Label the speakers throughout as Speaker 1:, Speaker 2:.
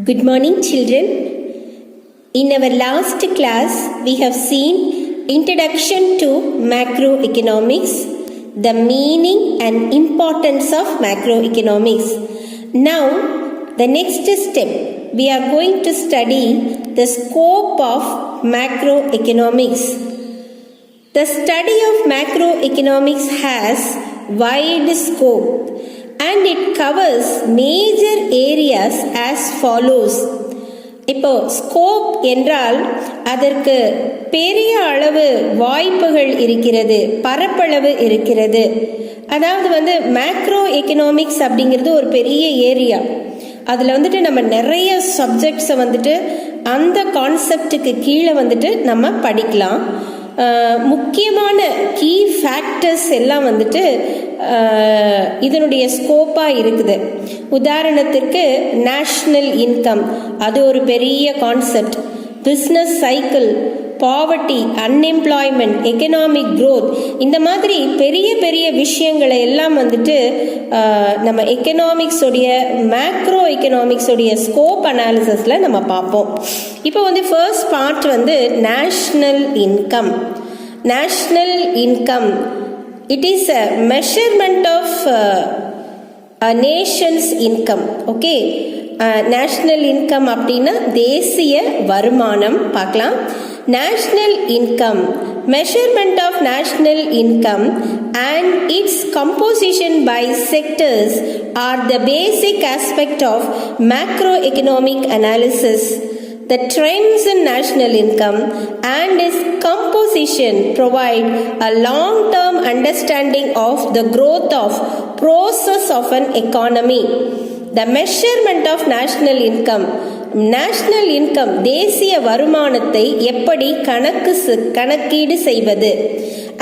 Speaker 1: Good morning, children. In our last class, we have seen Introduction to Macroeconomics, the meaning and importance of macroeconomics. Now, the next step, we are going to study the scope of macroeconomics. The study of macroeconomics has wide scope and it covers major areas as follows. இப்போ scope என்றால் அதற்கு பெரிய அளவு வாய்ப்புகள் இருக்கிறது, பரப்பளவு இருக்கிறது. அதாவது மேக்ரோ எக்கனாமிக்ஸ் அப்படிங்கிறது ஒரு பெரிய ஏரியா. அதில் நம்ம நிறைய சப்ஜெக்ட்ஸை அந்த கான்செப்டுக்கு கீழே நம்ம படிக்கலாம். முக்கியமான கீ ஃபேக்டர்ஸ் எல்லாம் இதனுடைய ஸ்கோப்பாக இருக்குது. உதாரணத்திற்கு நேஷ்னல் இன்கம், அது ஒரு பெரிய concept. Business cycle, poverty, unemployment, economic growth, இந்த மாதிரி பெரிய பெரிய விஷயங்களை எல்லாம் நம்ம எக்கனாமிக்ஸோடைய மேக்ரோ எக்கனாமிக்ஸோடைய ஸ்கோப் அனாலிசிஸில் நம்ம பார்ப்போம். இப்போ first part national income. National income, it is a measurement of a nation's income. Okay, national income அப்படின்னா தேசிய வருமானம் பார்க்கலாம். National income, measurement of national income and its composition by sectors are the basic aspect of macroeconomic analysis. The trends in national income and its composition provide a long-term understanding of the growth of process of an economy. The measurement of national income, national income தேசிய வருமானத்தை எப்படி கணக்கீடு செய்வது,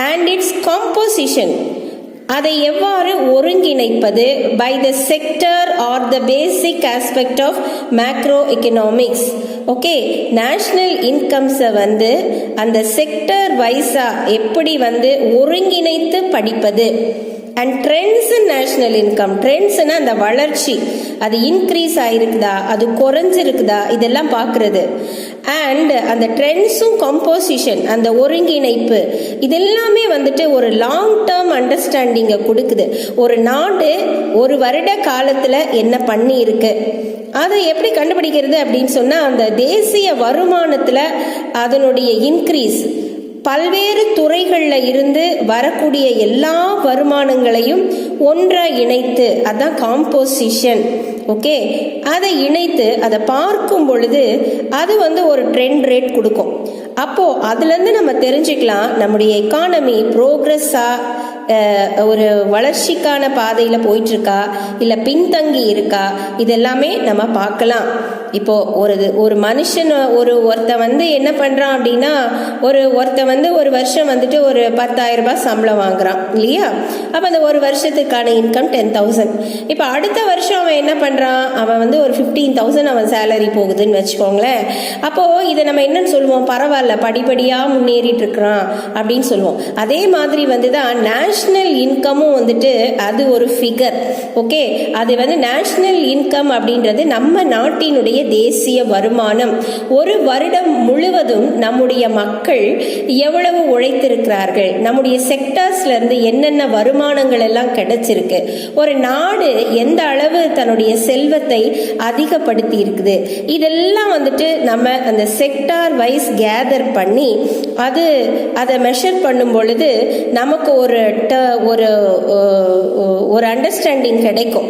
Speaker 1: and it's composition அதை எவ்வாறு ஒருங்கிணைப்பது, by the sector or the basic aspect of macro economics. Okay, national இன்கம்ஸை அந்த செக்டர் வைஸா எப்படி ஒருங்கிணைத்து படிப்பது. And trends in national income, ட்ரெண்ட்ஸ்னா அந்த வளர்ச்சி, அது இன்க்ரீஸ் ஆகிருக்குதா, அது குறைஞ்சிருக்குதா, இதெல்லாம் பார்க்குறது. அண்ட் அந்த ட்ரெண்ட்ஸும் கம்போசிஷன், அந்த ஒருங்கிணைப்பு, இதெல்லாமே ஒரு லாங் டேர்ம் அண்டர்ஸ்டாண்டிங்கை கொடுக்குது. ஒரு நாடு ஒரு வருட காலத்தில் என்ன பண்ணி இருக்கு, அதை எப்படி கண்டுபிடிக்கிறது அப்படின்னு சொன்னால், அந்த தேசிய வருமானத்தில் அதனுடைய இன்க்ரீஸ், பல்வேறு துறைகளில் இருந்து வரக்கூடிய எல்லா வருமானங்களையும் ஒன்றாக இணைத்து, அதான் காம்போசிஷன். ஓகே, அதை இணைத்து அதை பார்க்கும் பொழுது அது ஒரு ட்ரெண்ட் ரேட் கொடுக்கும். அப்போது அதுலேருந்து நம்ம தெரிஞ்சுக்கலாம் நம்முடைய எக்கானமி ப்ரோக்ரஸாக ஒரு வளர்ச்சிக்கான பாதையில் போயிட்டுருக்கா இல்லை பின்தங்கி இருக்கா, இதெல்லாமே நம்ம பார்க்கலாம். இப்போது ஒரு மனுஷன் ஒருத்தன் என்ன பண்ணுறான் அப்படின்னா, ஒருத்தன் ஒரு வருஷம் ஒரு 10,000 ரூபாய் சம்பளம் வாங்குறான் இல்லையா. அப்போ அந்த ஒரு வருஷத்துக்கான இன்கம் 10,000. இப்போ அடுத்த வருஷம் அவன் என்ன பண்ணுறான், அவன் ஒரு 15,000 அவன் சேலரி போகுதுன்னு வச்சுக்கோங்களேன். அப்போது இதை நம்ம என்னன்னு சொல்லுவோம், பரவாயில்ல படிப்படியாக முன்னேறிட்டு இருக்கிறான் அப்படின்னு சொல்லுவோம். அதே மாதிரி தான் நேஷ்னல் இன்கமும் அது ஒரு ஃபிகர். ஓகே, அது நேஷ்னல் இன்கம் அப்படின்றது நம்ம நாட்டினுடைய தேசிய வருமானம். ஒரு வருடம் முழுவதும் நம்முடைய மக்கள் எவ்வளவு உழைத்திருக்கிறார்கள், நம்முடைய செக்டர்ஸ்ல இருந்து என்னென்ன வருமானங்கள் எல்லாம் கிடைச்சிருக்கு, ஒரு நாடு எந்த அளவு தன்னுடைய செல்வத்தை அதிகப்படுத்தி இருக்குது, இதெல்லாம் நம்ம அந்த செக்டார் வைஸ் கேதர் பண்ணி அதை மெஷர் பண்ணும் பொழுது நமக்கு ஒரு அண்டர்ஸ்டாண்டிங் கிடைக்கும்.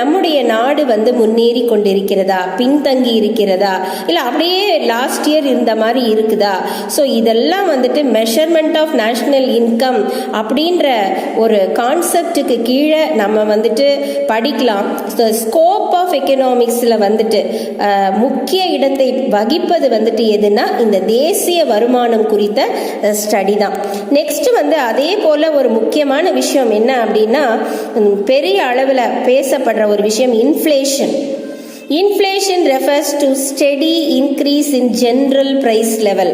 Speaker 1: நம்முடைய நாடு முன்னேறி கொண்டிருக்கிறதா, பின்தங்கி இருக்கிறதா, இல்லை அப்படியே லாஸ்ட் இயர் இருந்த மாதிரி இருக்குதா. ஸோ இதெல்லாம் மெஷர்மெண்ட் ஆஃப் நேஷ்னல் இன்கம் அப்படின்ற ஒரு கான்செப்டுக்கு கீழே நம்ம படிக்கலாம். ஸ்கோப் ஆஃப் எக்கனாமிக்ஸில் முக்கிய இடத்தை வகிப்பது எதுனா இந்த தேசிய வருமானம் குறித்த ஸ்டடி தான். நெக்ஸ்ட் அதே போல் ஒரு முக்கியமான விஷயம் என்ன அப்படின்னா, பெரிய அளவில் பேசப்படுற ஒரு விஷயம் inflation. Inflation refers to steady increase in general price level.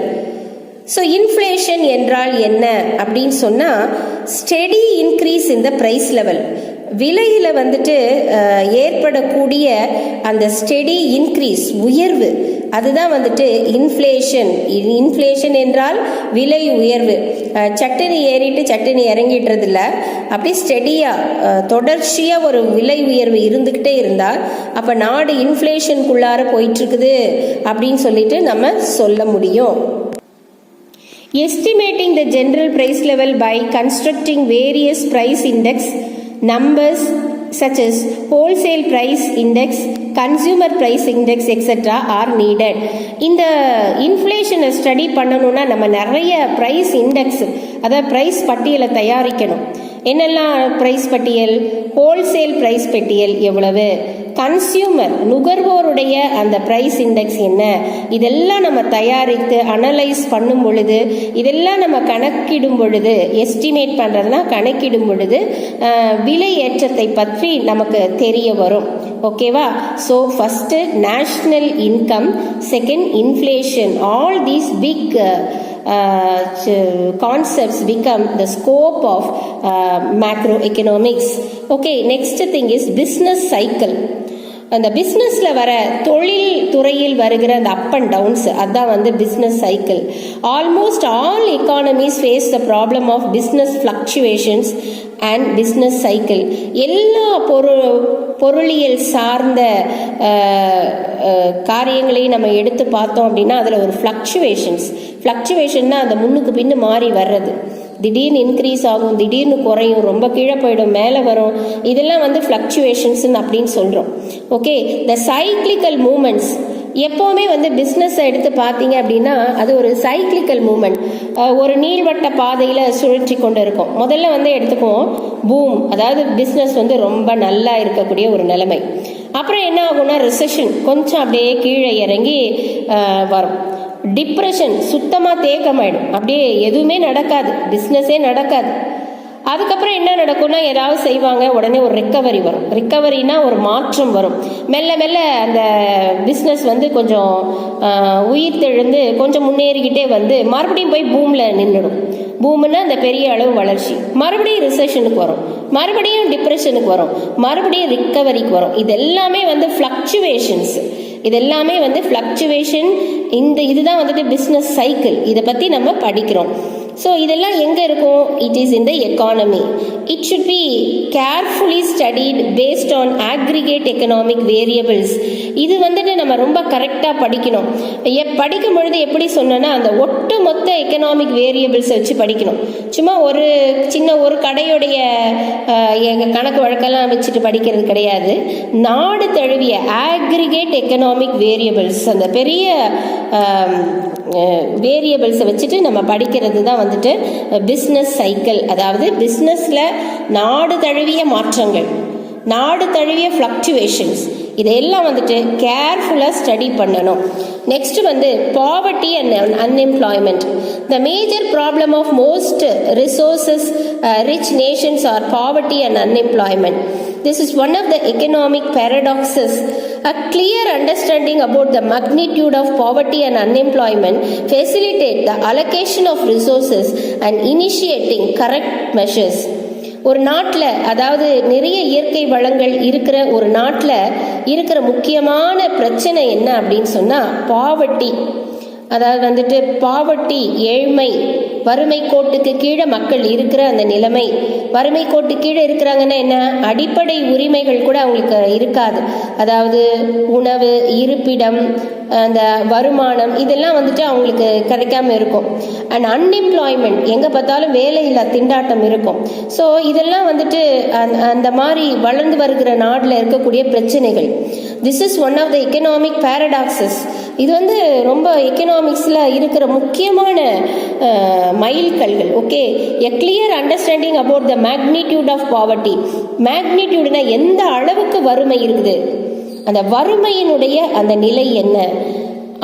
Speaker 1: So inflation என்றால் என்ன அப்படின்னு சொன்னால், steady increase in the price level. விலையில் வந்துட்டு ஏற்படக்கூடிய அந்த ஸ்டெடி இன்க்ரீஸ், உயர்வு, அதுதான் வந்துட்டு இன்ஃப்ளேஷன். இன்ஃப்ளேஷன் என்றால் விலை உயர்வு. சட்டுனி ஏறிட்டு சட்டுனி இறங்கிடுறதில்ல, அப்படி ஸ்டெடியாக தொடர்ச்சியாக ஒரு விலை உயர்வு இருந்துக்கிட்டே இருந்தால் அப்போ நாடு இன்ஃப்ளேஷனுக்குள்ளார போயிட்டுருக்குது அப்படின்னு சொல்லிட்டு நம்ம சொல்ல முடியும். Estimating the general price level by constructing various price index numbers such as wholesale price index, consumer price index etc. are needed. இந்த இன்ஃப்ளேஷனை ஸ்டடி பண்ணணும்னா நம்ம நிறைய ப்ரைஸ் இண்டெக்ஸ், அதாவது ப்ரைஸ் பட்டியலை தயாரிக்கணும். என்னெல்லாம் ப்ரைஸ் பட்டியல்? ஹோல்சேல் ப்ரைஸ் பட்டியல் எவ்வளவு, கன்சியூமர் நுகர்வோருடைய அந்த ப்ரைஸ் இண்டெக்ஸ் என்ன, இதெல்லாம் நம்ம தயாரித்து அனலைஸ் பண்ணும் பொழுது, இதெல்லாம் நம்ம கணக்கிடும் பொழுது, எஸ்டிமேட் பண்ணுறதுனா கணக்கிடும் பொழுது விலை ஏற்றத்தை பற்றி நமக்கு தெரிய வரும். ஓகேவா? So first national income, second inflation, all these big concepts become the scope of macroeconomics. Okay, next thing is business cycle. அந்த பிஸ்னஸில் வர தொழில் துறையில் வருகிற அந்த அப் அண்ட் டவுன்ஸ், அதுதான் வந்து business cycle. Almost all economies face the problem of business fluctuations and business cycle. எல்லா பொருளியல் சார்ந்த காரியங்களையும் நம்ம எடுத்து பார்த்தோம் அப்படின்னா அதில் ஒரு ஃப்ளக்சுவேஷன்னா அந்த முன்னுக்கு பின்னு மாறி வர்றது, திடீர்னு இன்க்ரீஸ் ஆகும், திடீர்னு குறையும், ரொம்ப கீழே போயிடும், மேலே வரும், இதெல்லாம் வந்து ஃப்ளக்சுவேஷன்ஸ் அப்படின்னு சொல்கிறோம். ஓகே, த சைக்ளிக்கல் மூமெண்ட்ஸ், எப்போவுமே வந்து பிஸ்னஸை எடுத்து பார்த்தீங்க அப்படின்னா அது ஒரு சைக்ளிக்கல் மூமெண்ட், ஒரு நீள்வட்ட பாதையில் சுழற்றி கொண்டு இருக்கும். முதல்ல வந்து எடுத்துக்குவோம் பூம், அதாவது பிஸ்னஸ் வந்து ரொம்ப நல்லா இருக்கக்கூடிய ஒரு நிலைமை. அப்புறம் என்ன ஆகும்னா ரிசெஷன், கொஞ்சம் அப்படியே கீழே இறங்கி வரும். டிப்ரெஷன், சுத்தமாக தேக்கமாயிடும், அப்படியே எதுவுமே நடக்காது, பிஸ்னஸே நடக்காது. அதுக்கப்புறம் என்ன நடக்கும்னா ஏதாவது செய்வாங்க, உடனே ஒரு ரிக்கவரி வரும். ரிக்கவரினா ஒரு மாற்றம் வரும். மெல்ல மெல்ல அந்த பிஸ்னஸ் வந்து கொஞ்சம் உயிர் தெழுந்து கொஞ்சம் முன்னேறிக்கிட்டே வந்து மறுபடியும் போய் பூமில் நின்றுடும். பூமுன்னா அந்த பெரிய அளவு வளர்ச்சி, மறுபடியும் ரிசெஷனுக்கு வரும், மறுபடியும் டிப்ரெஷனுக்கு வரும், மறுபடியும் ரிக்கவரிக்கு வரும். இதெல்லாமே வந்து ஃப்ளக்சுவேஷன்ஸ், இதெல்லாமே வந்து ஃப்ளக்சுவேஷன். இதுதான் வந்துட்டு பிஸ்னஸ் சைக்கிள். இதை பற்றி நம்ம படிக்கிறோம். ஸோ இதெல்லாம் எங்கே இருக்கும்? It is in the economy. It should be carefully studied based on aggregate economic variables. இது வந்துட்டு நம்ம ரொம்ப கரெக்டாக படிக்கணும். படிக்கும் பொழுது எப்படி சொன்னோன்னா அந்த ஒட்டு மொத்த எக்கனாமிக் வேரியபிள்ஸை வச்சு படிக்கணும். சும்மா ஒரு சின்ன ஒரு கடையுடைய எங்கள் கணக்கு வழக்கெல்லாம் வச்சுட்டு படிக்கிறது கிடையாது. நாடு தழுவிய ஆக்ரிகேட் எக்கனாமிக் வேரியபிள்ஸ், அந்த பெரிய வேரியபிள்ஸை வச்சுட்டு நம்ம படிக்கிறது தான் வந்துட்டு பிஸ்னஸ் சைக்கிள். அதாவது பிஸ்னஸில் நாடு தழுவிய மாற்றங்கள், நாடு தழுவிய ஃப்ளக்சுவேஷன்ஸ், இதையெல்லாம் வந்துட்டு கேர்ஃபுல்லாக ஸ்டடி பண்ணணும். நெக்ஸ்ட் வந்து poverty and unemployment. The major problem of most resources rich nations are poverty and unemployment. This is one of the economic paradoxes. A clear understanding about the magnitude of poverty and unemployment facilitate the allocation of resources and initiating correct measures. ஒரு நாட்டில், அதாவது நிறைய இயற்கை வளங்கள் இருக்கிற ஒரு நாட்டில் இருக்கிற முக்கியமான பிரச்சனை என்ன அப்படின்னு சொன்னால் பாவர்ட்டி. அதாவது வந்துட்டு பாவர்ட்டி, ஏழ்மை, வறுமை கோட்டுக்கு கீழே மக்கள் இருக்கிற அந்த நிலைமை. வறுமை கோட்டு கீழே இருக்கிறாங்கன்னா என்ன, அடிப்படை உரிமைகள் கூட அவங்களுக்கு இருக்காது. அதாவது உணவு, இருப்பிடம், அந்த வருமானம், இதெல்லாம் வந்துட்டு அவங்களுக்கு கிடைக்காம இருக்கும். அண்ட் அன்எம்ப்ளாய்மெண்ட், எங்கே பார்த்தாலும் வேலையில்லா திண்டாட்டம் இருக்கும். ஸோ இதெல்லாம் வந்துட்டு அந்த மாதிரி வளர்ந்து வருகிற நாட்டில் இருக்கக்கூடிய பிரச்சனைகள். This is one of the economic paradoxes. இது வந்து ரொம்ப எக்கனாமிக்ஸில் இருக்கிற முக்கியமான மைல்கல்கள். Okay, a clear understanding about the magnitude of poverty. மேக்னிடியூட்னா எந்த அளவுக்கு வறுமை இருக்குது, அந்த வறுமையினுடைய அந்த நிலை என்ன,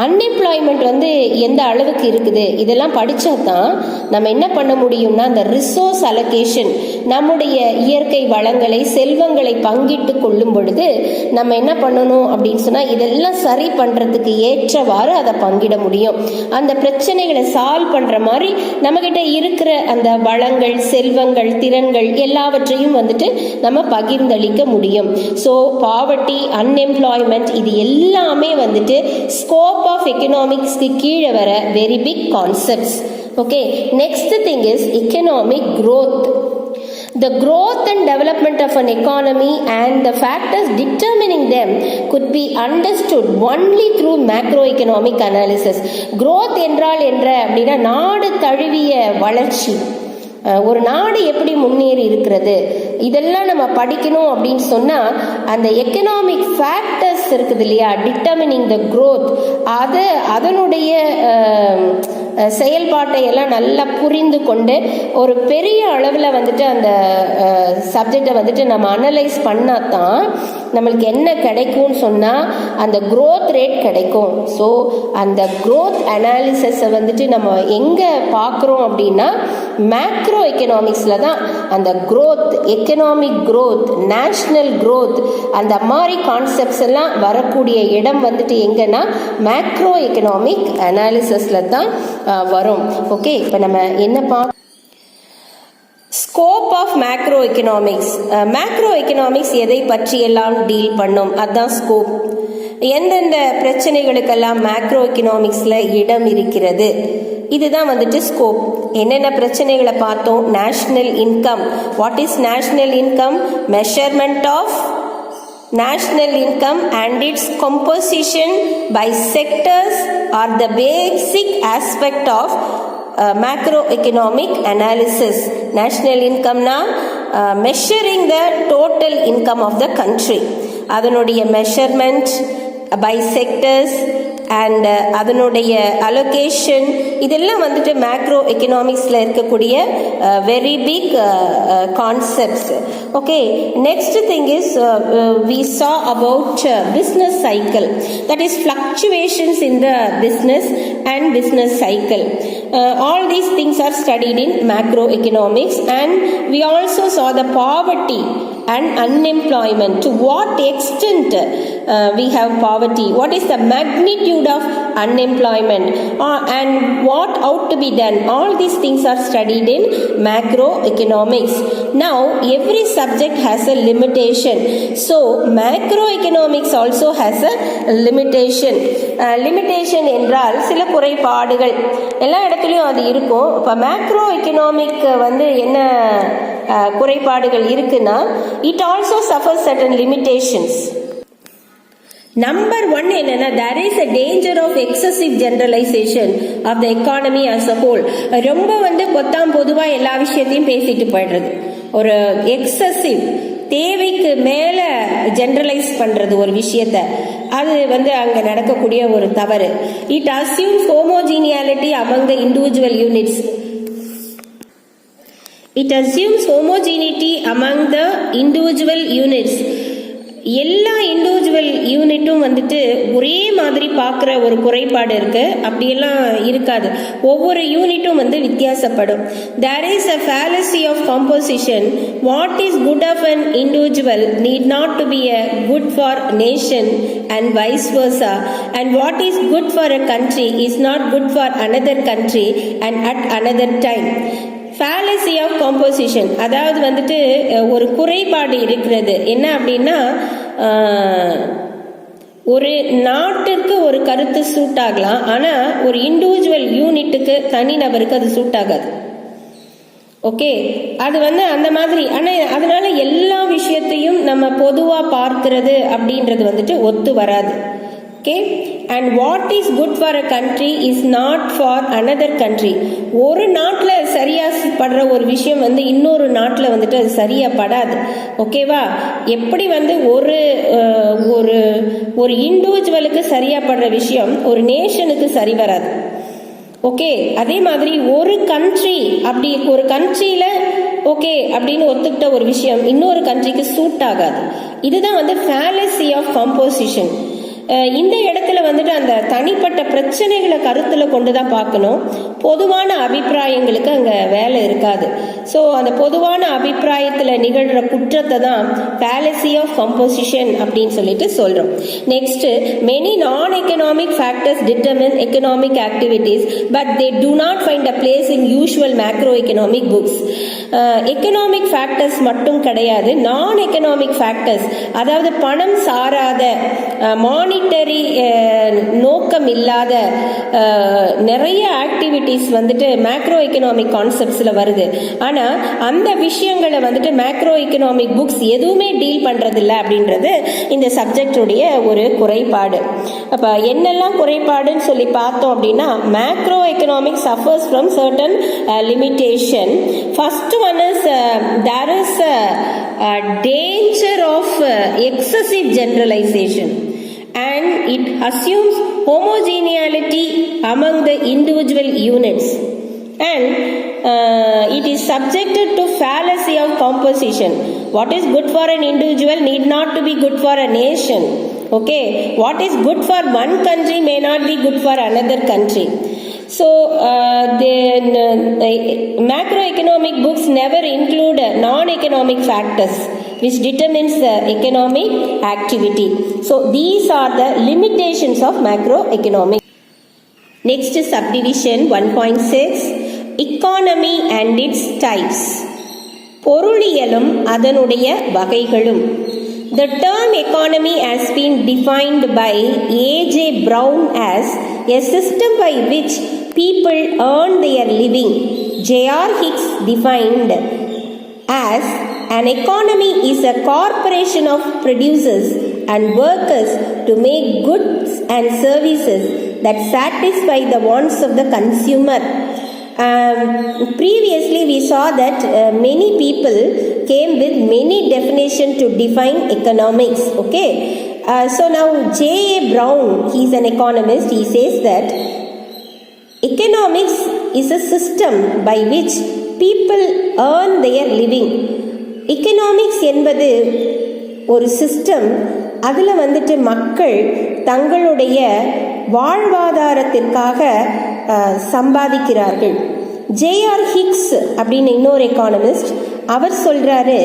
Speaker 1: அன்எம்ப்ளாய்மெண்ட் வந்து எந்த அளவுக்கு இருக்குது, இதெல்லாம் படித்தா தான் நம்ம என்ன பண்ண முடியும்னா அந்த ரிசோர்ஸ் அலோகேஷன், நம்முடைய இயற்கை வளங்களை செல்வங்களை பங்கிட்டு கொள்ளும் பொழுது நம்ம என்ன பண்ணணும் அப்படின்னு சொன்னால் இதெல்லாம் சரி பண்ணுறதுக்கு ஏற்றவாறு அதை பங்கிட முடியும். அந்த பிரச்சனைகளை சால்வ் பண்ணுற மாதிரி நம்மக்கிட்ட இருக்கிற அந்த வளங்கள் செல்வங்கள் திறன்கள் எல்லாவற்றையும் வந்துட்டு நம்ம பகிர்ந்தளிக்க முடியும். ஸோ பாவர்ட்டி, அன்எம்ப்ளாய்மெண்ட் இது எல்லாமே வந்துட்டு ஸ்கோப் ஆஃப் எக்கனாமிக்ஸ்க்கு கீழே வர very big concepts. Okay, next thing is economic growth. The growth and development of an economy and the factors determining them could be understood only through macroeconomic analysis. Growth என்றால் என்ன அப்படின்னா நாடு தழுவிய வளர்ச்சி, ஒரு நாடு எப்படி முன்னேறி இருக்கிறது, இதெல்லாம் நம்ம படிக்கணும் அப்படின்னு சொன்னால் அந்த எக்கனாமிக் ஃபேக்டர்ஸ் இருக்குது இல்லையா, டிட்டர்மினிங் த க்ரோத், அதனுடைய செயல்பாட்டை எல்லாம் நல்லா புரிந்து கொண்டு ஒரு பெரிய அளவில் வந்துட்டு அந்த சப்ஜெக்டை வந்துட்டு நம்ம அனலைஸ் பண்ணால் தான் நம்மளுக்கு என்ன கிடைக்கும்னு சொன்னால் அந்த க்ரோத் ரேட் கிடைக்கும். ஸோ அந்த க்ரோத் அனாலிசிஸை வந்துட்டு நம்ம எங்கே பார்க்குறோம் அப்படின்னா மேக்ரோ எக்கனாமிக்ஸில் தான் அந்த growth, economic growth, national growth, அந்த மாதிரி கான்செப்ட்ஸ் எல்லாம் வரக்கூடிய இடம் வந்துட்டு எங்கன்னா மேக்ரோ எக்கனாமிக் அனாலிசிஸில் தான் வரும். ஓகே, இப்போ நம்ம என்ன scope of macro economics. Macro economics எதை பற்றியெல்லாம் டீல் பண்ணும், அதுதான் ஸ்கோப். எந்தெந்த பிரச்சனைகளுக்கெல்லாம் மேக்ரோ எக்கனாமிக்ஸில் இடம் இருக்கிறது, இதுதான் வந்துட்டு ஸ்கோப். என்னென்ன பிரச்சனைகளை பார்த்தோம்? National income. What is national income? Measurement of national income and its composition by sectors are the basic aspect of macroeconomic analysis. National income na measuring the total income of the country, அதனுடைய measurement by sectors and அதனுடைய allocation, இதெல்லாம் வந்துட்டு macro எக்கனாமிக்ஸில் இருக்கக்கூடிய very big concepts. Okay, next thing is we saw about business cycle, that is fluctuations in the business and business cycle. All these things are studied in macroeconomics, and we also saw the poverty and unemployment. To what extent we have poverty, what is the magnitude of unemployment, and what ought to be done. All these things are studied in macroeconomics. Now every subject has a limitation, so macroeconomics also has a limitation. Limitation என்றால் சில குறைபாடுகள் எல்லா இடத்துலையும் அது இருக்கும். இப்போ macro economic வந்து என்ன குறைபாடுகள் இருக்குன்னா, it also suffers certain limitations. Number one என்னன்னா, there is a danger of excessive generalization of the economy as a whole. ரொம்ப வந்து பொதுவா எல்லா விஷயத்தையும் பேசிட்டு போயிடுறது, ஒரு எக்ஸசிவ் தேவைக்கு மேல ஜெனரலைஸ் பண்றது ஒரு விஷயத்த, அது வந்து அங்க நடக்கக்கூடிய ஒரு தவறு. It assumes homogeneity among the individual units. It assumes homogeneity among the individual units. எல்லா இண்டிவிஜுவல் யூனிட்டும் வந்துட்டு ஒரே மாதிரி பார்க்குற ஒரு குறைபாடு இருக்கு. அப்படியெல்லாம் இருக்காது, ஒவ்வொரு யூனிட்டும் வந்து வித்தியாசப்படும். There is a fallacy of composition. What is good of an individual need not to be a good for nation and vice versa, and what is good for a country is not good for another country and at another time. Fallacy of composition, அதாவது வந்துட்டு ஒரு குறைபாடு இருக்கிறது. என்ன அப்படின்னா, ஒரு நாட்டிற்கு ஒரு கருத்து சூட் ஆகலாம், ஆனால் ஒரு இண்டிவிஜுவல் யூனிட்டுக்கு தனிநபருக்கு அது சூட் ஆகாது. ஓகே, அது வந்து அந்த மாதிரி. ஆனால் அதனால எல்லா விஷயத்தையும் நம்ம பொதுவாக பார்க்கிறது அப்படின்றது வந்துட்டு ஒத்து வராது. Okay, and what is good for a country is not for another country. ஒரு நாட்டில் சரியா படுற ஒரு விஷயம் வந்து இன்னொரு நாட்டில் வந்துட்டு அது சரியா படாது. ஓகேவா? எப்படி வந்து ஒரு ஒரு ஒரு இண்டிவிஜுவலுக்கு சரியா படுற விஷயம் ஒரு நேஷனுக்கு சரி வராது. ஓகே, அதே மாதிரி ஒரு கண்ட்ரி, அப்படி ஒரு கண்ட்ரியில ஓகே அப்படின்னு ஒத்துக்கிட்ட ஒரு விஷயம் இன்னொரு கண்ட்ரிக்கு சூட் ஆகாது. இதுதான் வந்து ஃபேலசி ஆஃப் காம்போசிஷன். இந்த இடத்துல வந்துட்டு அந்த தனிப்பட்ட பிரச்சனைகளை கருத்தில் கொண்டு தான் பார்க்கணும். பொதுவான அபிப்பிராயங்களுக்கு அங்கே வேலை இருக்காது. ஸோ அந்த பொதுவான அபிப்பிராயத்தில் நிகழ்கிற குற்றத்தை தான் fallacy of composition அப்படின்னு சொல்லிட்டு சொல்கிறோம். நெக்ஸ்ட், மெனி நான் economic factors determine economic activities but they do not find a place in usual macro economic books. Economic factors மட்டும் கிடையாது, நான் எக்கனாமிக் ஃபேக்டர்ஸ், அதாவது பணம் சாராத மானிட்டரி நோக்கம் இல்லாத நிறைய ஆக்டிவிட்டீஸ் வந்துட்டு மேக்ரோ எக்கனாமிக் கான்செப்ட்ஸில் வருது. ஆனால் அந்த விஷயங்களை வந்துட்டு மேக்ரோ எக்கனாமிக் புக்ஸ் எதுவுமே டீல் பண்ணுறதில்ல அப்படின்றது இந்த சப்ஜெக்டுடைய ஒரு குறைபாடு. அப்போ என்னெல்லாம் குறைபாடுன்னு சொல்லி பார்த்தோம் அப்படின்னா, macro economic suffers from certain limitation. First one is there is a danger of excessive generalization and it assumes homogeneity among the individual units and it is subjected to fallacy of composition. What is good for an individual need not to be good for a nation. Okay, what is good for one country may not be good for another country. So the macroeconomic books never include non-economic factors which determines the economic activity. So these are the limitations of macroeconomic. Next is subdivision 1.6, economy and its types. பொருளியலும் அதனுடைய வகைகளும். The term economy has been defined by A.J. Brown as a system by which people earn their living. J.R. Hicks defined as an economy is a corporation of producers and workers to make goods and services that satisfy the wants of the consumer. Previously we saw that many people came with many definitions to define economics. Okay, so now J.A. Brown, he is an economist, he says that economics is a system by which people earn their living. Economics என்பது ஒரு system, அதில் வந்துட்டு மக்கள் தங்களுடைய வாழ்வாதாரத்திற்காக சம்பாதிக்கிறார்கள். J.R. Hicks அப்படின்னு இன்னொரு economist, அவர் சொல்றாரு,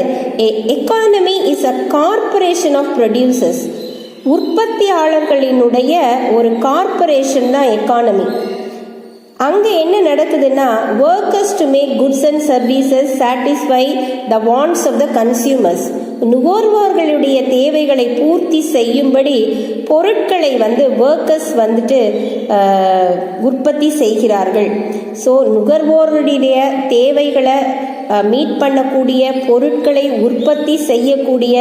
Speaker 1: economy is a corporation of producers. உற்பத்தியாளர்களினுடைய ஒரு கார்பரேஷன் தான் எக்கானமி. அங்கே என்ன நடக்குதுன்னா, workers to make goods and services satisfy the wants of the consumers. நுகர்வோர்களுடைய தேவைகளை பூர்த்தி செய்யும்படி பொருட்களை workers வந்துட்டு உற்பத்தி செய்கிறார்கள். ஸோ நுகர்வோருடைய தேவைகளை மீட் பண்ணக்கூடிய பொருட்களை உற்பத்தி செய்யக்கூடிய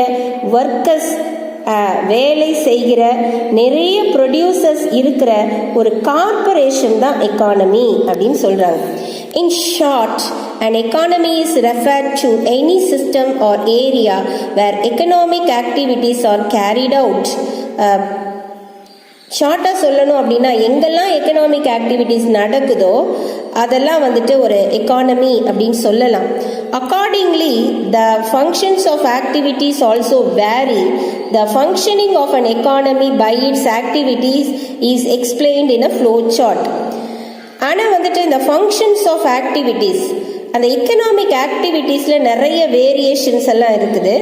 Speaker 1: ஒர்க்கர்ஸ், வேலை செய்கிற நிறைய ப்ரொடியூசர்ஸ் இருக்கிற ஒரு கார்பரேஷன் தான் எக்கானமி அப்படின்னு சொல்கிறாங்க. In short, an economy is referred to any system or area where economic activities are carried out. ஷார்ட்டாக சொல்லணும் அப்படின்னா, எங்கெல்லாம் எக்கனாமிக் ஆக்டிவிட்டீஸ் நடக்குதோ அதெல்லாம் வந்துட்டு ஒரு எக்கானமி அப்படின்னு சொல்லலாம். Accordingly the functions of activities also vary. The functioning of an economy by its activities is explained in a flow chart. ஆனால் வந்துட்டு இந்த ஃபங்க்ஷன்ஸ் ஆஃப் ஆக்டிவிட்டீஸ், அந்த எக்கனாமிக் ஆக்டிவிட்டீஸில் நிறைய வேரியேஷன்ஸ் எல்லாம் இருக்குது.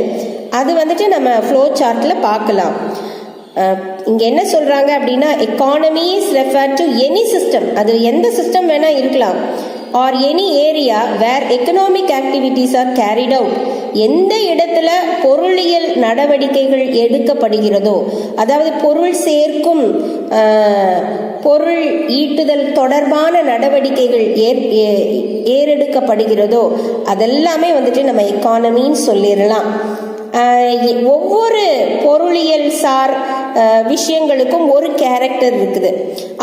Speaker 1: அது வந்துட்டு நம்ம ஃப்ளோ சார்ட்டில் பார்க்கலாம். இங்கே என்ன சொல்கிறாங்க அப்படின்னா, economy is refer to any system, அது எந்த சிஸ்டம் வேணால் இருக்கலாம், or any area where economic activities are carried out. எந்த இடத்துல பொருளியல் நடவடிக்கைகள் எடுக்கப்படுகிறதோ, அதாவது பொருள் சேர்க்கும் பொருள் ஈட்டுதல் தொடர்பான நடவடிக்கைகள் ஏறெடுக்கப்படுகிறதோ அதெல்லாமே வந்துட்டு நம்ம எக்கானமின்னு சொல்லிடலாம். ஒவ்வொரு பொருளியல் சார் விஷயங்களுக்கும் ஒரு கேரக்டர் இருக்குது.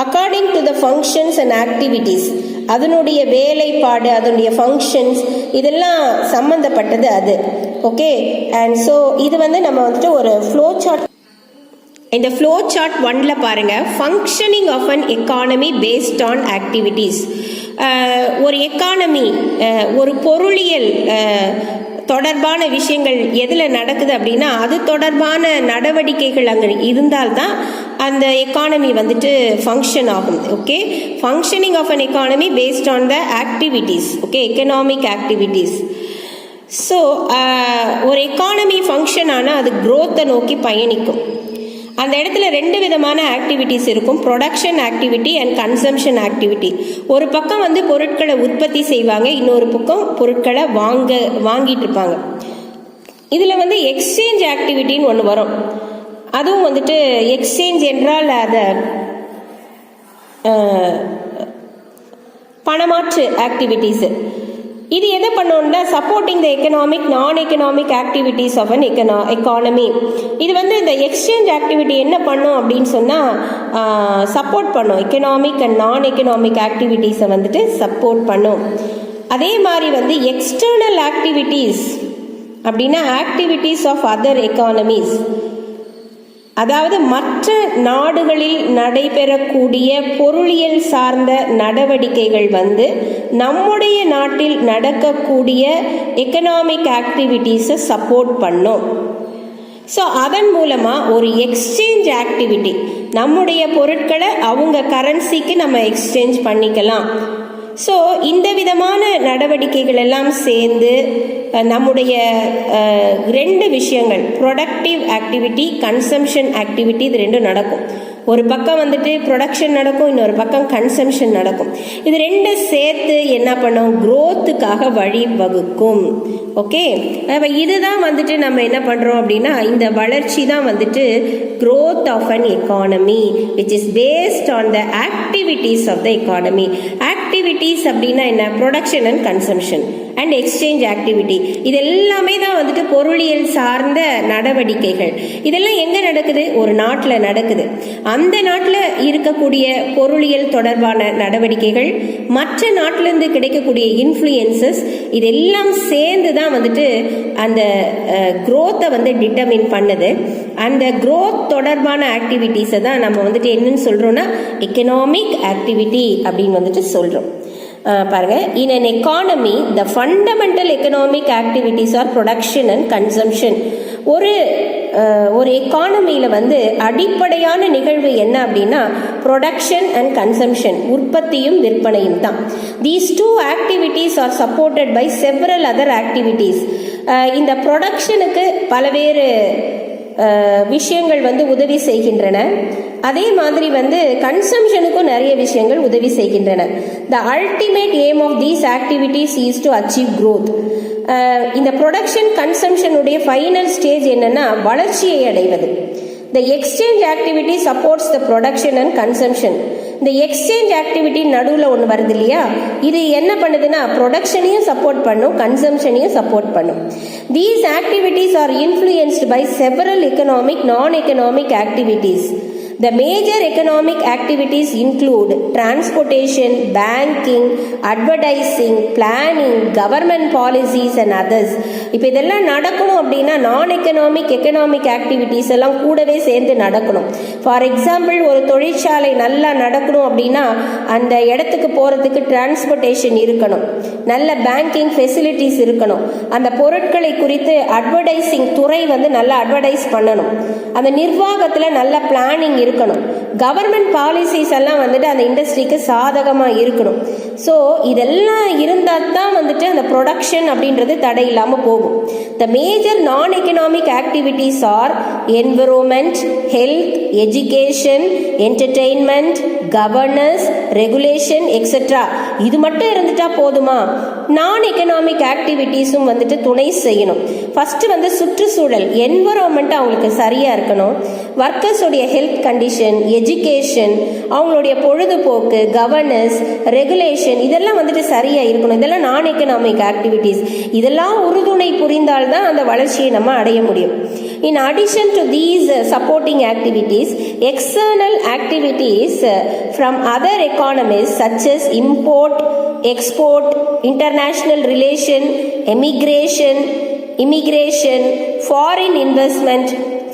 Speaker 1: According to the functions and activities, அதனுடைய வேலைப்பாடு, அதனுடைய ஃபங்க்ஷன்ஸ், இதெல்லாம் சம்மந்தப்பட்டது அது. ஓகே, அண்ட் ஸோ இது நம்ம வந்துட்டு ஒரு ஃப்ளோ சார்ட். இந்த ஃப்ளோ சார்ட் 1ல பாருங்க, functioning of an economy based on activities. ஒரு எக்கானமி, ஒரு பொருளியல் தொடர்பான விஷயங்கள் எதில் நடக்குது அப்படின்னா அது தொடர்பான நடவடிக்கைகள் அங்கே இருந்தால்தான் அந்த எக்கானமி வந்துட்டு ஃபங்க்ஷன் ஆகும். Okay, functioning of an economy based on the activities. Okay, economic activities. So ஒரு எக்கானமி ஃபங்க்ஷன் ஆனால் அது க்ரோத்தை நோக்கி பயணிக்கும். அந்த இடத்துல ரெண்டு விதமான ஆக்டிவிட்டீஸ் இருக்கும், production activity and consumption activity. ஒரு பக்கம் வந்து பொருட்களை உற்பத்தி செய்வாங்க, இன்னொரு பக்கம் பொருட்களை வாங்கிட்டு இருப்பாங்க. இதில் வந்து எக்ஸ்சேஞ்ச் ஆக்டிவிட்டின்னு ஒன்று வரும். அதுவும் வந்துட்டு எக்ஸ்சேஞ்ச் என்றால் அதை பணமாற்று ஆக்டிவிட்டீஸு. இது எதை பண்ணோம்னா supporting the economic non economic activities of an economy. இது வந்து இந்த எக்ஸ்சேஞ்ச் ஆக்டிவிட்டி என்ன பண்ணும் அப்படின்னு சொன்னால் சப்போர்ட் பண்ணும், எக்கனாமிக் அண்ட் நான் எக்கனாமிக் ஆக்டிவிட்டீஸை வந்துட்டு சப்போர்ட் பண்ணும். அதே மாதிரி வந்து எக்ஸ்டர்னல் ஆக்டிவிட்டீஸ் அப்படின்னா ஆக்டிவிட்டீஸ் ஆஃப் அதர் எக்கானமிஸ், அதாவது மற்ற நாடுகளில் நடைபெறக்கூடிய பொருளியல் சார்ந்த நடவடிக்கைகள் வந்து நம்முடைய நாட்டில் நடக்கக்கூடிய எக்கனாமிக் ஆக்டிவிட்டீஸை சப்போர்ட் பண்ணும். ஸோ அதன் மூலமாக ஒரு எக்ஸ்சேஞ்ச் ஆக்டிவிட்டி, நம்முடைய பொருட்களை அவங்க கரன்சிக்கு நம்ம எக்ஸ்சேஞ்ச் பண்ணிக்கலாம். ஸோ இந்த விதமான நடவடிக்கைகள் எல்லாம் சேர்ந்து நம்முடைய ரெண்டு விஷயங்கள், ப்ரொடக்டிவ் ஆக்டிவிட்டி, கன்சம்ஷன் ஆக்டிவிட்டி, இது ரெண்டும் நடக்கும். ஒரு பக்கம் வந்துட்டு ப்ரொடக்ஷன் நடக்கும், இன்னொரு பக்கம் கன்சம்ஷன் நடக்கும். இது ரெண்டும் சேர்த்து என்ன பண்ணும், க்ரோத்துக்காக வழிவகுக்கும். ஓகே, அப்போ இதுதான் வந்துட்டு நம்ம என்ன பண்ணுறோம் அப்படின்னா இந்த வளர்ச்சி தான் வந்துட்டு growth of an economy which is based on the activities of the economy. Activities அப்படின்னா என்ன, production and consumption and exchange activity. இது எல்லாமே தான் வந்துட்டு பொருளியல் சார்ந்த நடவடிக்கைகள். இதெல்லாம் எங்கே நடக்குது, ஒரு நாட்டில் நடக்குது. அந்த நாட்டில் இருக்கக்கூடிய பொருளியல் தொடர்பான நடவடிக்கைகள், மற்ற நாட்டிலேருந்து கிடைக்கக்கூடிய இன்ஃப்ளூயன்சஸ், இதெல்லாம் சேர்ந்து தான் வந்துட்டு அந்த க்ரோத்தை வந்து டிட்டர்மின் பண்ணுது. அந்த க்ரோத் தொடர்பான ஆக்டிவிட்டீஸை தான் நம்ம வந்துட்டு என்னன்னு சொல்கிறோன்னா எக்கனாமிக் ஆக்டிவிட்டி அப்படின்னு வந்துட்டு சொல்கிறோம். பாருங்க, in an economy the fundamental economic activities are production and consumption. ஒரு எக்கானமியில் வந்து அடிப்படையான நிகழ்வு என்ன அப்படின்னா ப்ரொடக்ஷன் அண்ட் கன்சம்ஷன், உற்பத்தியும் விற்பனையும் தான். These two activities are supported by several other activities. இந்த ப்ரொடக்ஷனுக்கு பல்வேறு விஷயங்கள் வந்து உதவி செய்கின்றன. அதே மாதிரி வந்து கன்சம்ஷனுக்கும் நிறைய விஷயங்கள் உதவி செய்கின்றன. The ultimate aim of these activities is to achieve growth. இந்த ப்ரொடக்ஷன் கன்சம்ஷனுடைய ஃபைனல் ஸ்டேஜ் என்னன்னா வளர்ச்சியை அடைவது. The exchange activity supports the production and consumption. இந்த எக்ஸ்சேஞ்ச் ஆக்டிவிட்டி நடுவில் ஒன்று வருது இல்லையா, இது என்ன பண்ணுதுன்னா ப்ரொடக்ஷனையும் சப்போர்ட் பண்ணும், கன்சம்ஷனையும் சப்போர்ட் பண்ணும். These activities are influenced by several economic non economic activities. The major economic activities include transportation, banking, advertising, planning, government policies and others. இப்போ இதெல்லாம் நடக்கணும் அப்படின்னா நான் எக்கனாமிக் ஆக்டிவிட்டீஸ் எல்லாம் கூடவே சேர்ந்து நடக்கணும். ஃபார் எக்ஸாம்பிள், ஒரு தொழிற்சாலை நல்லா நடக்கணும் அப்படின்னா அந்த இடத்துக்கு போகிறதுக்கு டிரான்ஸ்போர்ட்டேஷன் இருக்கணும், நல்ல பேங்கிங் ஃபெசிலிட்டிஸ் இருக்கணும், அந்த பொருட்களை குறித்து அட்வர்டைசிங் துறை வந்து நல்லா அட்வர்டைஸ் பண்ணணும், அந்த நிர்வாகத்தில் நல்ல பிளானிங் இருக்கணும், கவர்மெண்ட் பாலிசிஸ் எல்லாம் வந்துட்டு அந்த இண்டஸ்ட்ரிக்கு சாதகமாக இருக்கணும். ஸோ இதெல்லாம் இருந்தால் தான் வந்துட்டு அந்த ப்ரொடக்ஷன் அப்படின்றது தடை இல்லாமல் போகும். The major non economic activities are environment, health, education, entertainment, governance, regulation etcetera. இது மட்டும் இருந்துட்டா போதுமா? நான் எக்கனாமிக் ஆக்டிவிட்டீஸும் வந்துட்டு துணை செய்யணும். ஃபர்ஸ்ட் வந்து சுற்றுச்சூழல், என்விரான்மெண்ட் அவங்களுக்கு சரியாக இருக்கணும். ஒர்க்கர்ஸுடைய ஹெல்த் கண்டிஷன், எஜுகேஷன், அவங்களுடைய பொழுதுபோக்கு, கவர்னன்ஸ், ரெகுலேஷன், இதெல்லாம் வந்துட்டு சரியாக இருக்கணும். இதெல்லாம் நான் எக்கனாமிக் ஆக்டிவிட்டீஸ். இதெல்லாம் உறுதுணை புரிந்தால் தான் அந்த வளர்ச்சியை நம்ம அடைய முடியும். In addition to these supporting activities, external activities from other economies such as import, export, international relation, immigration, foreign investment,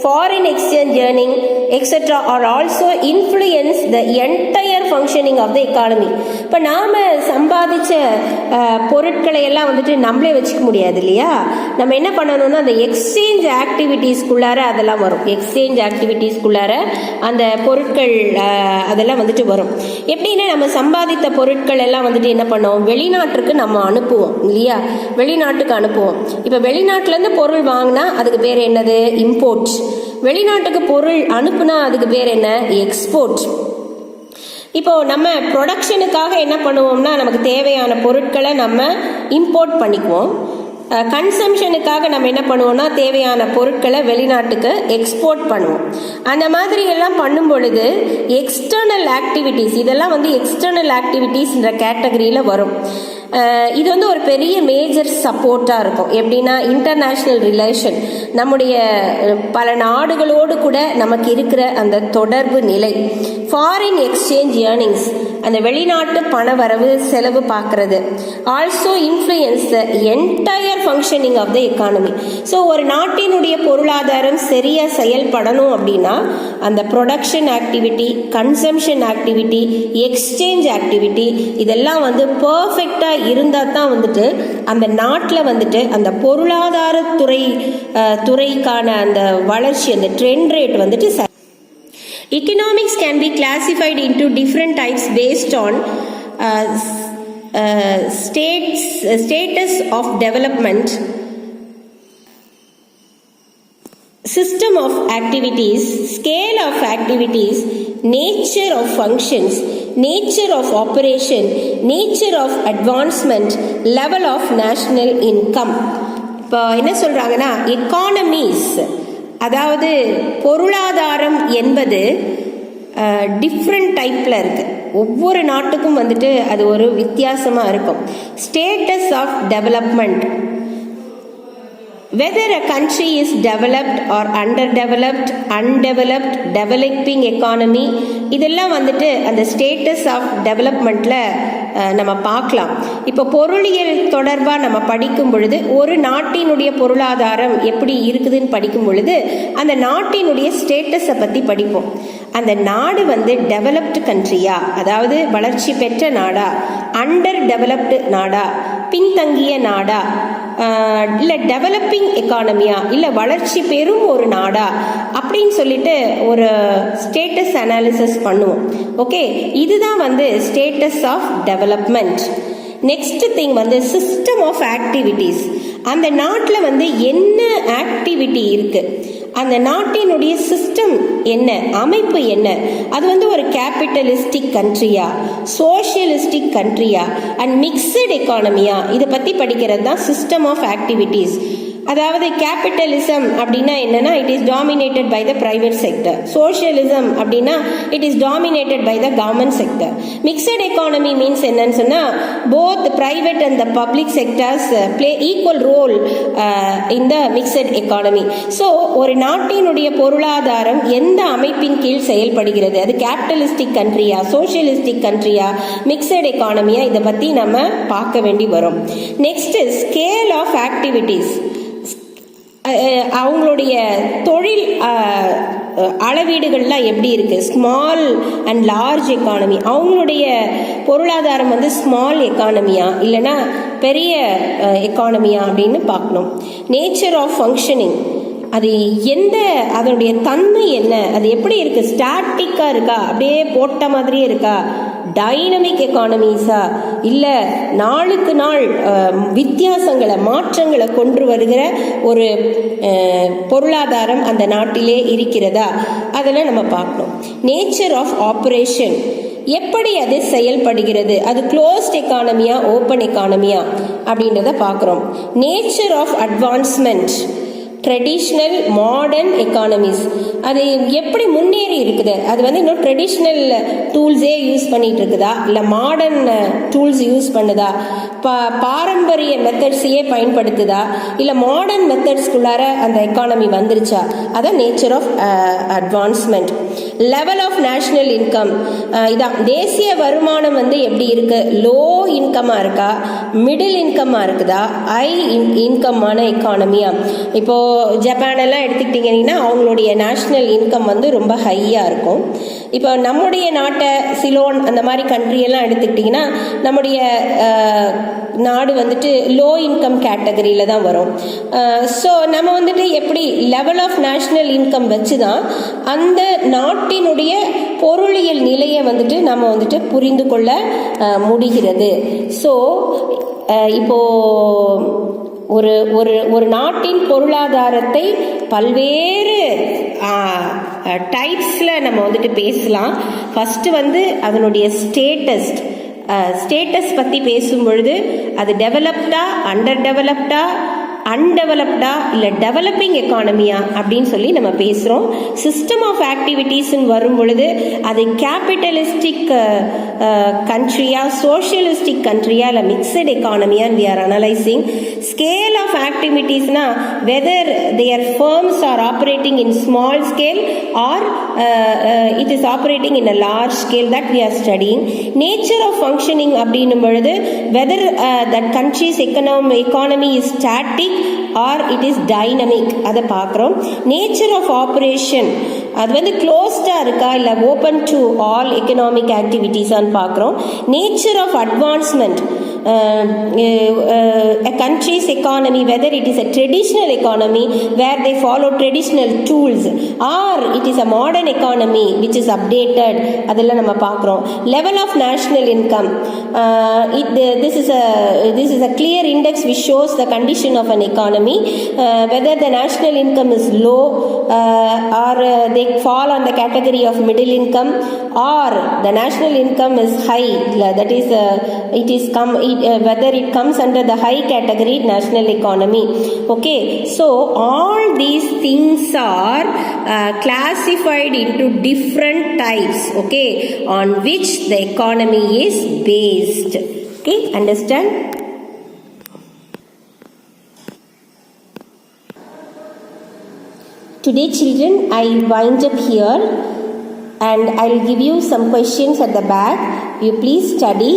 Speaker 1: foreign exchange earning, etc. are also influence the entire functioning of the economy. இப்போ நாம் சம்பாதிச்ச பொருட்களை எல்லாம் வந்துட்டு நம்மளே வச்சுக்க முடியாது இல்லையா? நம்ம என்ன பண்ணணும்னா அந்த எக்ஸ்சேஞ்ச் ஆக்டிவிட்டீஸ்குள்ளார அதெல்லாம் வரும். எக்ஸ்சேஞ்ச் ஆக்டிவிட்டீஸ்குள்ளார அந்த பொருட்கள் அதெல்லாம் வந்துட்டு வரும். எப்படின்னா நம்ம சம்பாதித்த பொருட்கள் எல்லாம் வந்துட்டு என்ன பண்ணுவோம், வெளிநாட்டுக்கு நம்ம அனுப்புவோம் இல்லையா? வெளிநாட்டுக்கு அனுப்புவோம். இப்போ வெளிநாட்டிலேருந்து பொருள் வாங்கினா அதுக்கு பேர் என்னது? இம்போர்ட். வெளிநாட்டுக்கு பொருள் அனுப்புனா அதுக்கு பேர் என்ன? எக்ஸ்போர்ட். இப்போ நம்ம ப்ரொடக்ஷனுக்காக என்ன பண்ணுவோம்னா நமக்கு தேவையான பொருட்களை நம்ம இம்போர்ட் பண்ணிக்குவோம். கன்சம்ஷனுக்காக நம்ம என்ன பண்ணுவோம்னா தேவையான பொருட்களை வெளிநாட்டுக்கு எக்ஸ்போர்ட் பண்ணுவோம். அந்த மாதிரி எல்லாம் பண்ணும் பொழுது எக்ஸ்டர்னல் ஆக்டிவிட்டீஸ், இதெல்லாம் வந்து எக்ஸ்டர்னல் ஆக்டிவிட்டீஸ்ன்ற கேட்டகரியில் வரும். இது வந்து ஒரு பெரிய மேஜர் சப்போர்ட்டாக இருக்கும். எப்படின்னா இன்டர்நேஷ்னல் ரிலேஷன், நம்முடைய பல நாடுகளோடு கூட நமக்கு இருக்கிற அந்த தொடர்பு நிலை. ஃபாரின் எக்ஸ்சேஞ்ச் ஏர்னிங்ஸ், அந்த வெளிநாட்டு பண வரவு செலவு பார்க்கறது. Also influence the entire functioning of the economy. So ஒரு நாட்டினுடைய பொருளாதாரம் சரியாக செயல்படணும் அப்படின்னா அந்த production activity, consumption activity, exchange activity இதெல்லாம் வந்து பர்ஃபெக்டாக இருந்தால் தான் வந்துட்டு அந்த நாட்டில் வந்துட்டு அந்த பொருளாதார துறைக்கான அந்த வளர்ச்சி, அந்த ட்ரெண்ட் ரேட் வந்துட்டு. Economics can be classified into different types based on status of development, system of activities, scale of activities, nature of functions, nature of operation, nature of advancement, level of national income. இப்போ என்ன சொல்றாங்கன்னா economies, அதாவது பொருளாதாரம் என்பது different டைப்பில் இருக்குது. ஒவ்வொரு நாட்டுக்கும் வந்துட்டு அது ஒரு வித்தியாசமாக இருக்கும். Status of development, whether a country is developed or underdeveloped, undeveloped, developing economy, இதெல்லாம் வந்துட்டு அந்த ஸ்டேட்டஸ் ஆஃப் டெவலப்மெண்ட்டில் நம்ம பார்க்கலாம். இப்போ பொருளியல் தொடர்பாக நம்ம படிக்கும் பொழுது ஒரு நாட்டினுடைய பொருளாதாரம் எப்படி இருக்குதுன்னு படிக்கும் பொழுது அந்த நாட்டினுடைய ஸ்டேட்டஸை பற்றி படிப்போம். அந்த நாடு வந்து டெவலப்டு கண்ட்ரியா, அதாவது வளர்ச்சி பெற்ற நாடா, அண்டர் டெவலப்டு நாடா, பின்தங்கிய நாடா, இல்லை டெவலப்பிங் எக்கானமியா, இல்லை வளர்ச்சி பெறும் ஒரு நாடா அப்படின்னு சொல்லிட்டு ஒரு ஸ்டேட்டஸ் அனாலிசிஸ் பண்ணுவோம். ஓகே, இதுதான் வந்து status of development. Next thing வந்து சிஸ்டம் ஆஃப் ஆக்டிவிட்டீஸ். அந்த நாட்டில் வந்து என்ன ஆக்டிவிட்டி இருக்கு, அந்த நாட்டினுடைய சிஸ்டம் என்ன, அமைப்பு என்ன, அது வந்து ஒரு கேபிட்டலிஸ்டிக் கண்ட்ரியா, சோஷியலிஸ்டிக் கண்ட்ரியா அண்ட் மிக்சட் எக்கானமியா, இதை பற்றி படிக்கிறது தான் சிஸ்டம் ஆஃப் ஆக்டிவிட்டீஸ். அதாவது கேபிட்டலிசம் அப்படின்னா என்னன்னா it is dominated by the private sector. Socialism அப்படின்னா it is dominated by the government sector. Mixed economy means என்னன்னு சொன்னால் both private and the public sectors play equal role in the mixed economy. So ஒரு நாட்டினுடைய பொருளாதாரம் எந்த அமைப்பின் கீழ் செயல்படுகிறது, அது கேபிட்டலிஸ்டிக் கண்ட்ரியா, சோஷியலிஸ்டிக் கண்ட்ரியா, மிக்சட் எக்கானமியா, இதை பற்றி நம்ம பார்க்க வேண்டி வரும். நெக்ஸ்ட் ஸ்கேல் ஆஃப் ஆக்டிவிட்டீஸ், அவங்களுடைய தொழில் அளவீடுகள்லாம் எப்படி இருக்குது, ஸ்மால் அண்ட் லார்ஜ் எக்கானமி, அவங்களுடைய பொருளாதாரம் வந்து ஸ்மால் எக்கானமியா இல்லைன்னா பெரிய எக்கானமியா அப்படின்னு பார்க்கணும். நேச்சர் ஆஃப் ஃபங்க்ஷனிங், அது எந்த, அதனுடைய தன்மை என்ன, அது எப்படி இருக்குது, ஸ்டாட்டிக்காக இருக்கா, அப்படியே போட்ட மாதிரியே இருக்கா, டைனமிக் எக்கானமிஸா, இல்லை நாளுக்கு நாள் வித்தியாசங்களை மாற்றங்களை கொண்டு வருகிற ஒரு பொருளாதாரம் அந்த நாட்டிலே இருக்கிறதா, அதெல்லாம் நம்ம பார்க்கணும். நேச்சர் ஆஃப் ஆப்ரேஷன், எப்படி அது செயல்படுகிறது, அது க்ளோஸ்ட் எக்கானமியா ஓப்பன் எக்கானமியா அப்படின்றத பார்க்குறோம். Nature of advancement, traditional modern economies, அது எப்படி முன்னேறி இருக்குது, அது வந்து இன்னும் ட்ரெடிஷ்னல் டூல்ஸே யூஸ் பண்ணிட்டு இருக்குதா இல்லை மாடர்ன் டூல்ஸ் யூஸ் பண்ணுதா, பாரம்பரிய மெத்தட்ஸையே பயன்படுத்துதா இல்லை மாடர்ன் மெத்தட்ஸ்குள்ளார அந்த எக்கானமி வந்துருச்சா, அதான் nature of advancement. Level of national income, இதான் தேசிய வருமானம் வந்து எப்படி இருக்கு, லோ இன்கமாக இருக்கா, மிடில் இன்கமாக இருக்குதா, ஹை இன்கம்மான எக்கானமியா. இப்போது ஜப்பானெல்லாம் எடுத்துக்கிட்டிங்கன்னா அவங்களுடைய நேஷ்னல் இன்கம் வந்து ரொம்ப ஹையாக இருக்கும். இப்போ நம்முடைய நாட்டை சிலோன் அந்த மாதிரி கண்ட்ரியெல்லாம் எடுத்துக்கிட்டிங்கன்னா நம்முடைய நாடு வந்துட்டு லோ இன்கம் கேட்டகரியில் தான் வரும். ஸோ நம்ம வந்துட்டு எப்படி லெவல் ஆஃப் நேஷ்னல் இன்கம் வச்சு தான் அந்த நாட்டினுடைய பொருளியல் நிலையை வந்துட்டு நம்ம வந்துட்டு புரிந்து கொள்ள முடிகிறது. ஸோ இப்போது ஒரு ஒரு ஒரு நாட்டின் பொருளாதாரத்தை பல்வேறு டைப்ஸில் நம்ம வந்துட்டு பேசலாம். ஃபஸ்ட்டு வந்து அதனுடைய ஸ்டேட்டஸ் பற்றி பேசும் பொழுது அது டெவலப்டா, அண்டர் டெவலப்டா, அன்டெவலப்டா இல்லை டெவலப்பிங் எக்கானமியா அப்படின்னு சொல்லி நம்ம பேசுகிறோம். சிஸ்டம் ஆஃப் ஆக்டிவிட்டீஸ்ன்னு வரும் பொழுது அது கேபிட்டலிஸ்டிக் கண்ட்ரியா, சோஷியலிஸ்டிக் கண்ட்ரியா இல்லை மிக்சட் எக்கானமியான்னு we are analysing. Scale of ஆக்டிவிட்டீஸ்னா whether their firms are operating in small scale or it is operating in a large scale, that we are studying. Nature of functioning அப்படின்னும் பொழுது whether that country's economy is static or it is dynamic, அதை பார்க்குறோம். Nature of operation அது வந்து க்ளோஸ்டாக இருக்கா இல்லை open to all economic ஆக்டிவிட்டீஸான்னு பார்க்குறோம். Nature of advancement, a country's economy, whether it is a traditional economy where they follow traditional tools or it is a modern economy which is updated, அதெல்லாம் நம்ம பார்க்குறோம். level of national income, this is a clear index which shows the condition of an economy, whether the national income is low or they fall on the category of middle income, or the national income is high, that is whether it comes under the high category national economy. Okay, so all these things are classified into different types, okay, on which the economy is based. Okay, understand? Today children, I wind up here and I'll give you some questions at the back. You please study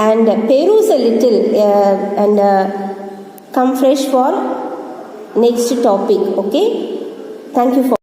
Speaker 1: and peruse a little and come fresh for next topic. Okay, thank you for